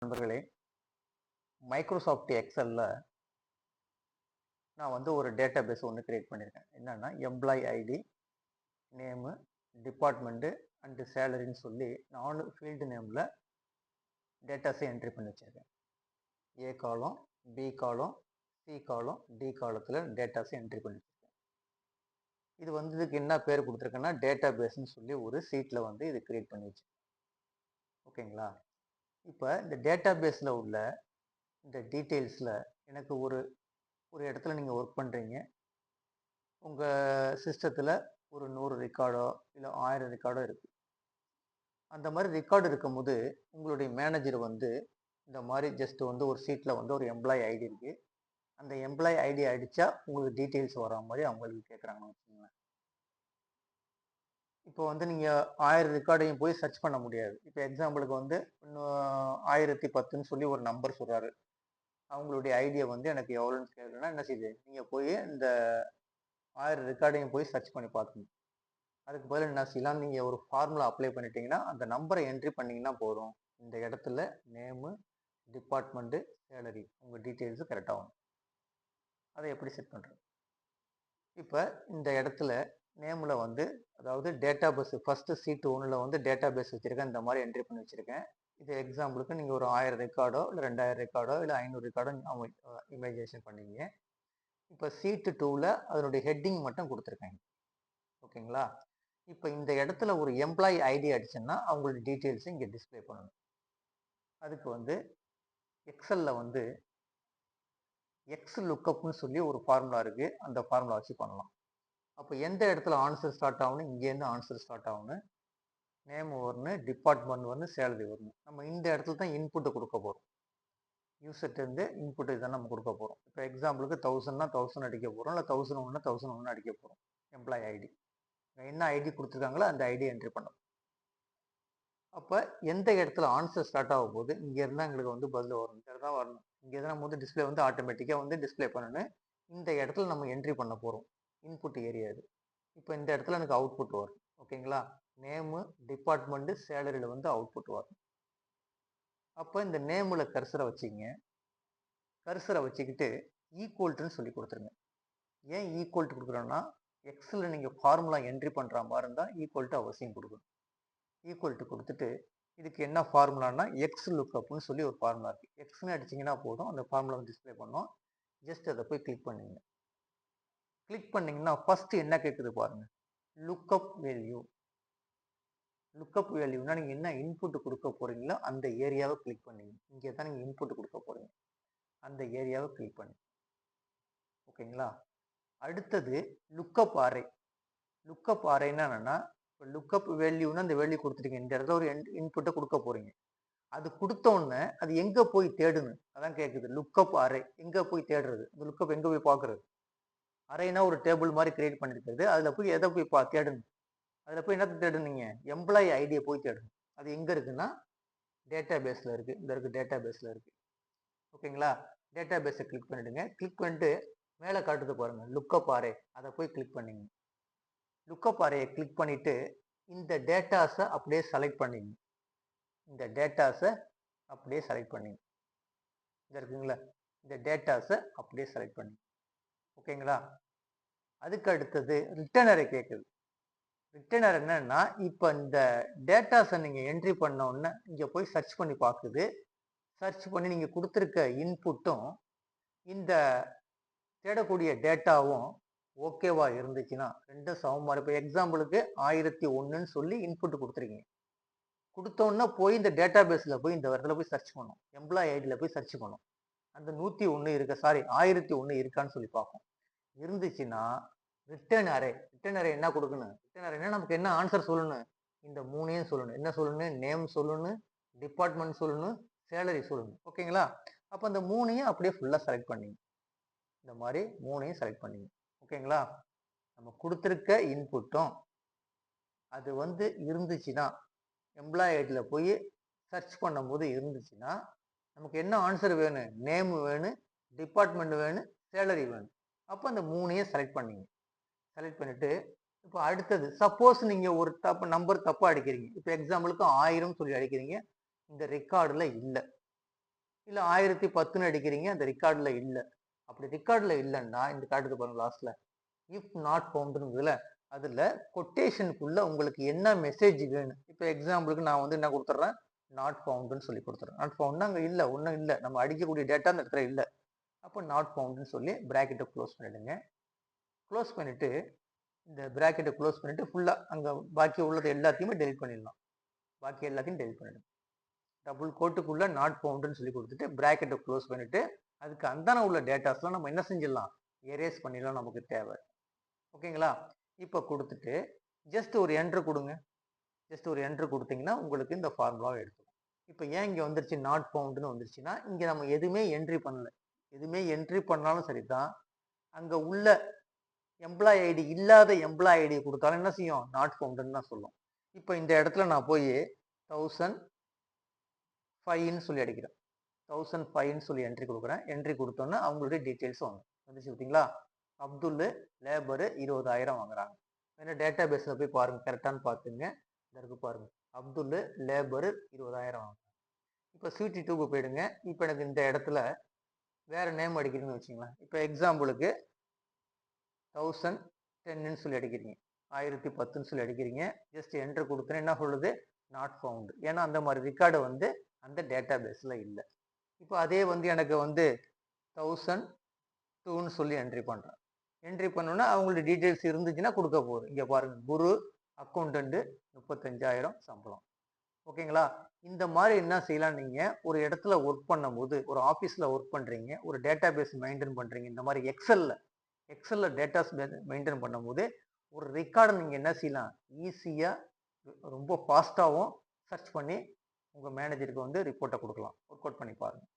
நண்பர்களே, மைக்ரோசாஃப்ட் எக்ஸல்ல நான் வந்து ஒரு டேட்டாபேஸ் ஒன்று கிரியேட் பண்ணியிருக்கேன். என்னன்னா employee ID, name, department and சேலரின்னு சொல்லி 4 ஃபீல்டு நேமில் டேட்டாஸை என்ட்ரி பண்ணி வச்சுருக்கேன். ஏ காலம், பி காலம், சி காலம், டி காலத்தில் டேட்டாஸை என்ட்ரி பண்ணி வச்சுருக்கேன். இது வந்து இதுக்கு என்ன பேர் கொடுத்துருக்கேன்னா டேட்டாபேஸ்ன்னு சொல்லி ஒரு சீட்டில் வந்து இது கிரியேட் பண்ணி வச்சுருக்கேன். ஓகேங்களா? இப்போ இந்த டேட்டாபேஸில் உள்ள இந்த டீட்டெயில்ஸில் எனக்கு ஒரு ஒரு இடத்துல நீங்கள் ஒர்க் பண்ணுறீங்க. உங்கள் சிஸ்டத்தில் ஒரு 100 ரெக்கார்டோ இல்லை 1000 ரெக்கார்டோ இருக்குது. அந்த மாதிரி ரெக்கார்டு இருக்கும்போது உங்களுடைய மேனேஜர் வந்து இந்த மாதிரி ஜஸ்ட் வந்து ஒரு சீட்டில் வந்து ஒரு எம்ப்ளாயி ஐடி இருக்குது. அந்த எம்ப்ளாயி ஐடி அடித்தா உங்களுக்கு டீட்டெயில்ஸ் வர மாதிரி அவங்களுக்கு கேட்குறாங்கன்னு வச்சுக்கோங்களேன். இப்போ வந்து நீங்கள் 1000 ரெக்கார்டையும் போய் சர்ச் பண்ண முடியாது. இப்போ எக்ஸாம்பிளுக்கு வந்து இன்னும் 1010ன்னு சொல்லி ஒரு நம்பர் சொல்கிறாரு. அவங்களுடைய ஐடியா வந்து எனக்கு எவ்வளோன்னு கேட்குறேன்னா என்ன செய்யுது, நீங்கள் போய் இந்த 1000 ரெக்கார்டையும் போய் சர்ச் பண்ணி பார்க்கணும். அதுக்கு பதில் என்ன செய்யலாம், நீங்கள் ஒரு ஃபார்முலா அப்ளை பண்ணிட்டீங்கன்னா அந்த நம்பரை என்ட்ரி பண்ணிங்கன்னா போதும். இந்த இடத்துல நேமு, டிபார்ட்மெண்ட்டு, சேலரி உங்கள் டீட்டெயில்ஸு கரெக்டாக வரும். அதை எப்படி செட் பண்ணுறது? இப்போ இந்த இடத்துல நேமில் வந்து அதாவது டேட்டா பேஸ் ஃபஸ்ட்டு சீட்டு 1ல் வந்து டேட்டா பேஸ் வச்சுருக்கேன். இந்த மாதிரி என்ட்ரி பண்ணி வச்சுருக்கேன். இது எக்ஸாம்பிளுக்கு நீங்கள் ஒரு 1000 ரெக்கார்டோ இல்லை 2000 ரெக்கார்டோ இல்லை 500 ரெக்கார்டோ இமேஜினேஷன் பண்ணீங்க. இப்போ சீட்டு 2ல் அதனுடைய ஹெட்டிங் மட்டும் கொடுத்துருக்காங்க. ஓகேங்களா? இப்போ இந்த இடத்துல ஒரு எம்ப்ளாயி ஐடி அடிச்சேன்னா அவங்களோட டீட்டெயில்ஸை இங்கே டிஸ்பிளே பண்ணணும். அதுக்கு வந்து எக்ஸலில் வந்து எக்ஸ் லுக்கப்னு சொல்லி ஒரு ஃபார்முலா இருக்குது. அந்த ஃபார்முலா வச்சு பண்ணலாம். அப்போ எந்த இடத்துல ஆன்சர் ஸ்டார்ட் ஆகணும், இங்கேருந்து ஆன்சர் ஸ்டார்ட் ஆகணும். நேம் வரணும், டிபார்ட்மெண்ட் வரணும், சேலரி வரணும். நம்ம இந்த இடத்துல தான் இன்புட்டை கொடுக்க போகிறோம். யூசர்ட்டேருந்து இன்புட் இதை நம்ம கொடுக்க போகிறோம். இப்போ எக்ஸாம்பிளுக்கு 1000னா 1000 அடிக்க போகிறோம், இல்லை 1001னா 1001 அடிக்க போகிறோம். எம்ப்ளாயி ஐடி என்ன ஐடி கொடுத்துருக்காங்களோ அந்த ஐடி என்ட்ரி பண்ணணும். அப்போ எந்த இடத்துல ஆன்சர் ஸ்டார்ட் ஆகும் போது இங்கே இருந்தால் எங்களுக்கு வந்து பதில் வரும். இங்கே தான் வரணும். இங்கே தான் நம்ம வந்து டிஸ்பிளே வந்து ஆட்டோமேட்டிக்காக வந்து டிஸ்பிளே பண்ணணும். இந்த இடத்துல நம்ம என்ட்ரி பண்ண போகிறோம். இன்புட் ஏரியா இது. இப்போ இந்த இடத்துல எனக்கு அவுட்புட் வரும். ஓகேங்களா? நேமு, டிபார்ட்மெண்ட்டு, சேலரியில் வந்து அவுட்புட் வரும். அப்போ இந்த நேமில் கர்சரை வச்சுக்கிங்க. கர்சரை வச்சுக்கிட்டு ஈக்குவல்ட்டுன்னு சொல்லி கொடுத்துருங்க. ஏன் ஈக்குவல்ட்டு கொடுக்குறோன்னா எக்ஸில் நீங்கள் ஃபார்முலா என்ட்ரி பண்ணுற மாதிரி இருந்தால் ஈக்குவல்ட்டு அவசியம் கொடுக்கணும். ஈக்குவல்ட்டு கொடுத்துட்டு இதுக்கு என்ன ஃபார்முலான்னா எக்ஸ் லுக்கப்னு சொல்லி ஒரு ஃபார்முலா இருக்குது. எக்ஸ்னு அடிச்சிங்கன்னா போதும், அந்த ஃபார்முலா டிஸ்பிளே பண்ணோம். ஜஸ்ட் அதை போய் கிளிக் பண்ணுங்க. கிளிக் பண்ணிங்கன்னா ஃபஸ்ட்டு என்ன கேட்குது பாருங்கள், லுக்கப் வேல்யூ. லுக்கப் வேல்யூனா நீங்கள் என்ன இன்புட் கொடுக்க போகிறீங்களோ அந்த ஏரியாவை கிளிக் பண்ணிங்க. இங்கே தான் நீங்கள் இன்புட் கொடுக்க போகிறீங்க. அந்த ஏரியாவை கிளிக் பண்ணி. ஓகேங்களா? அடுத்தது லுக்கப் அரே. லுக்கப் அரேன்னா என்னென்னா, இப்போ லுக்கப் வேல்யூன்னா அந்த வேல்யூ கொடுத்துட்டீங்க. இந்த இடத்துல ஒரு இன்புட்டை கொடுக்க போகிறீங்க. அது கொடுத்தோன்னே அது எங்கே போய் தேடணும் அதான் கேட்குது. லுக்கப் அரே எங்கே போய் தேடுறது, அந்த லுக்கப் எங்கே போய் பார்க்குறது. அரேனா ஒரு டேபிள் மாதிரி கிரியேட் பண்ணியிருக்கிறது. அதில் போய் எதை போய் தேடணும், அதில் போய் என்னத்தை தேடுனீங்க, எம்ப்ளாயி ஐடியை போய் தேடணும். அது எங்கே இருக்குன்னா டேட்டா பேஸில் இருக்குது. இந்த இருக்குது டேட்டா பேஸில் இருக்குது. ஓகேங்களா? டேட்டா பேஸை கிளிக் பண்ணிவிடுங்க. கிளிக் பண்ணிட்டு மேலே காட்டுது பாருங்கள் லுக்கப் அரே, அதை போய் கிளிக் பண்ணிங்க. லுக்கப் அரேயை கிளிக் பண்ணிவிட்டு இந்த டேட்டாஸை அப்படியே செலக்ட் பண்ணிங்க. இந்த டேட்டாஸை அப்படியே செலக்ட் பண்ணிங்க. இந்த இருக்குங்களா, இந்த டேட்டாஸை அப்படியே செலக்ட் பண்ணிங்க. ஓகேங்களா? அதுக்கு அடுத்தது ரிட்டர்ன் அரே கேட்குது. ரிட்டர்னர் என்னன்னா, இப்போ இந்த டேட்டாஸை நீங்கள் என்ட்ரி பண்ண உடனே இங்கே போய் சர்ச் பண்ணி பார்க்குது. சர்ச் பண்ணி நீங்கள் கொடுத்துருக்க இன்புட்டும் இந்த தேடக்கூடிய டேட்டாவும் ஓகேவா இருந்துச்சுன்னா ரெண்டும் சமமாக. இப்போ எக்ஸாம்பிளுக்கு 1001ன்னு சொல்லி இன்புட் கொடுத்துருக்கீங்க. கொடுத்தோன்னா போய் இந்த டேட்டா பேஸில் போய் இந்த இடத்துல போய் சர்ச் பண்ணும். எம்ப்ளாயி ஐடியில் போய் சர்ச் பண்ணும். அந்த 101 இருக்க, சாரி 1001 இருக்கான்னு சொல்லி பார்ப்போம். இருந்துச்சுன்னா ரிட்டர்ன் அரே. ரிட்டர்ன் அரே என்ன கொடுக்கணும், ரிட்டர்ன் அரேனா நமக்கு என்ன ஆன்சர் சொல்லணும், இந்த 3ஐயும் சொல்லணும். என்ன சொல்லணும், நேம் சொல்லணும், டிபார்ட்மெண்ட் சொல்லணும், சேலரி சொல்லணும். ஓகேங்களா? அப்போ அந்த 3ஐயும் அப்படியே ஃபுல்லாக செலக்ட் பண்ணிங்க. இந்த மாதிரி 3ஐயும் செலக்ட் பண்ணிங்க. ஓகேங்களா? நம்ம கொடுத்துருக்க இன்புட்டும் அது வந்து இருந்துச்சுன்னா எம்ப்ளாயி ஐடியில் போய் சர்ச் பண்ணும்போது இருந்துச்சுன்னா நமக்கு என்ன ஆன்சர் வேணும், நேம் வேணும், டிபார்ட்மெண்ட் வேணும், சேலரி வேணும். அப்போ அந்த 3ஐயும் செலக்ட் பண்ணிங்க. செலக்ட் பண்ணிட்டு இப்போ அடுத்தது சப்போஸ் நீங்கள் ஒரு நம்பர் தப்பாக அடிக்கிறீங்க. இப்போ எக்ஸாம்பிளுக்கு 1000 சொல்லி அடிக்கிறீங்க. இந்த ரெக்கார்டில் இல்லை. இல்லை 1010ன்னு அடிக்கிறீங்க, அந்த ரெக்கார்டில் இல்லை. அப்படி ரெக்கார்டில் இல்லைன்னா இந்த காட்டுக்கு பாருங்க லாஸ்ட்ல இஃப் நாட் ஃபவுண்டுங்கிறதுல அதில் கொட்டேஷனுக்குள்ள உங்களுக்கு என்ன மெசேஜ் வேணும். இப்போ எக்ஸாம்பிளுக்கு நான் வந்து என்ன கொடுத்துட்றேன், நாட் ஃபவுண்டுன்னு சொல்லி கொடுத்துட்றேன். நாட் ஃபவுண்ட்னா அங்கே இல்லை, ஒன்றும் இல்லை, நம்ம அடிக்கக்கூடிய டேட்டா அந்த இடத்துல இல்லை. அப்போ நாட் ஃபவுண்டுன்னு சொல்லி ப்ராக்கெட்டை க்ளோஸ் பண்ணிடுங்க. க்ளோஸ் பண்ணிட்டு இந்த ப்ராக்கெட்டை க்ளோஸ் பண்ணிட்டு ஃபுல்லாக அங்கே பாக்கி உள்ளது எல்லாத்தையுமே டெலிட் பண்ணிடலாம். பாக்கி எல்லாத்தையும் டெலிட் பண்ணிடணும். டபுள் கோட்டுக்குள்ள நாட் ஃபவுண்டுன்னு சொல்லி கொடுத்துட்டு ப்ராக்கெட்டை க்ளோஸ் பண்ணிட்டு அதுக்கு அந்தான உள்ள டேட்டாஸ்லாம் நம்ம என்ன செஞ்சிடலாம், எரேஸ் பண்ணிடலாம் நமக்கு தேவை. ஓகேங்களா? இப்போ கொடுத்துட்டு ஜஸ்ட் ஒரு என்ட்ரு கொடுங்க. ஜஸ்ட் ஒரு என்ட்ரு கொடுத்தீங்கன்னா உங்களுக்கு இந்த ஃபார்முலாவை எடுத்துக்கும். இப்போ ஏன் இங்கே வந்துருச்சு நாட் ஃபவுண்டுன்னு வந்துருச்சுன்னா, இங்கே நம்ம எதுவுமே என்ட்ரி பண்ணல. எதுவுமே என்ட்ரி பண்ணாலும் சரி தான், அங்கே உள்ள எம்ப்ளாய் ஐடி இல்லாத எம்ப்ளாய் ஐடி கொடுத்தாலும் என்ன செய்யும், நாட் ஃபவுண்டுன்னு தான் சொல்லும். இப்போ இந்த இடத்துல நான் போய் 1005ன்னு சொல்லி அடிக்கிறேன். 1005ன்னு சொல்லி என்ட்ரி கொடுக்குறேன். என்ட்ரி கொடுத்தோன்னா அவங்களுடைய டீட்டெயில்ஸ் வந்துச்சு பார்த்தீங்களா. அப்துல் லேபர் 20,000 வாங்குறாங்க. ஏன்னா டேட்டா பேஸில் போய் பாருங்க, கரெக்டானு பார்த்துங்க. இதற்கு பாருங்க, அப்துல் லேபர் 20,000 வாங்குறாங்க. இப்போ CT2க்கு போயிடுங்க. இப்போ எனக்கு இந்த இடத்துல வேற நேம் அடிக்கிறீங்கன்னு வச்சுங்களேன். இப்போ எக்ஸாம்பிளுக்கு 1010ன்னு சொல்லி அடிக்கிறீங்க, 1010ன்னு சொல்லி அடிக்கிறீங்க. ஜஸ்ட் என்ட்ரு கொடுத்தேன்னு என்ன சொல்லுது, நாட் ஃபவுண்ட். ஏன்னா அந்த மாதிரி ரெக்கார்டு வந்து அந்த டேட்டா பேஸில் இல்லை. இப்போ அதே வந்து எனக்கு வந்து 1002ன்னு சொல்லி என்ட்ரி பண்ணுறேன். என்ட்ரி பண்ணோன்னா அவங்களுடைய டீட்டெயில்ஸ் இருந்துச்சுன்னா கொடுக்க போகுது. இங்கே பாருங்கள், குரு அக்கௌண்டன்ட்டு 35,000 சம்பளம். ஓகேங்களா? இந்த மாதிரி என்ன செய்யலாம், நீங்கள் ஒரு இடத்துல ஒர்க் பண்ணும்போது, ஒரு ஆஃபீஸில் ஒர்க் பண்ணுறீங்க, ஒரு டேட்டா பேஸ் மெயின்டைன் பண்ணுறீங்க, இந்த மாதிரி எக்ஸலில் டேட்டாஸ் மெயின்டைன் பண்ணும்போது ஒரு ரெக்கார்டை நீங்கள் என்ன செய்யலாம், ஈஸியாக ரொம்ப ஃபாஸ்ட்டாகவும் சர்ச் பண்ணி உங்கள் மேனேஜருக்கு வந்து ரிப்போர்ட்டை கொடுக்கலாம். ஒர்க் அவுட் பண்ணி பாருங்கள்.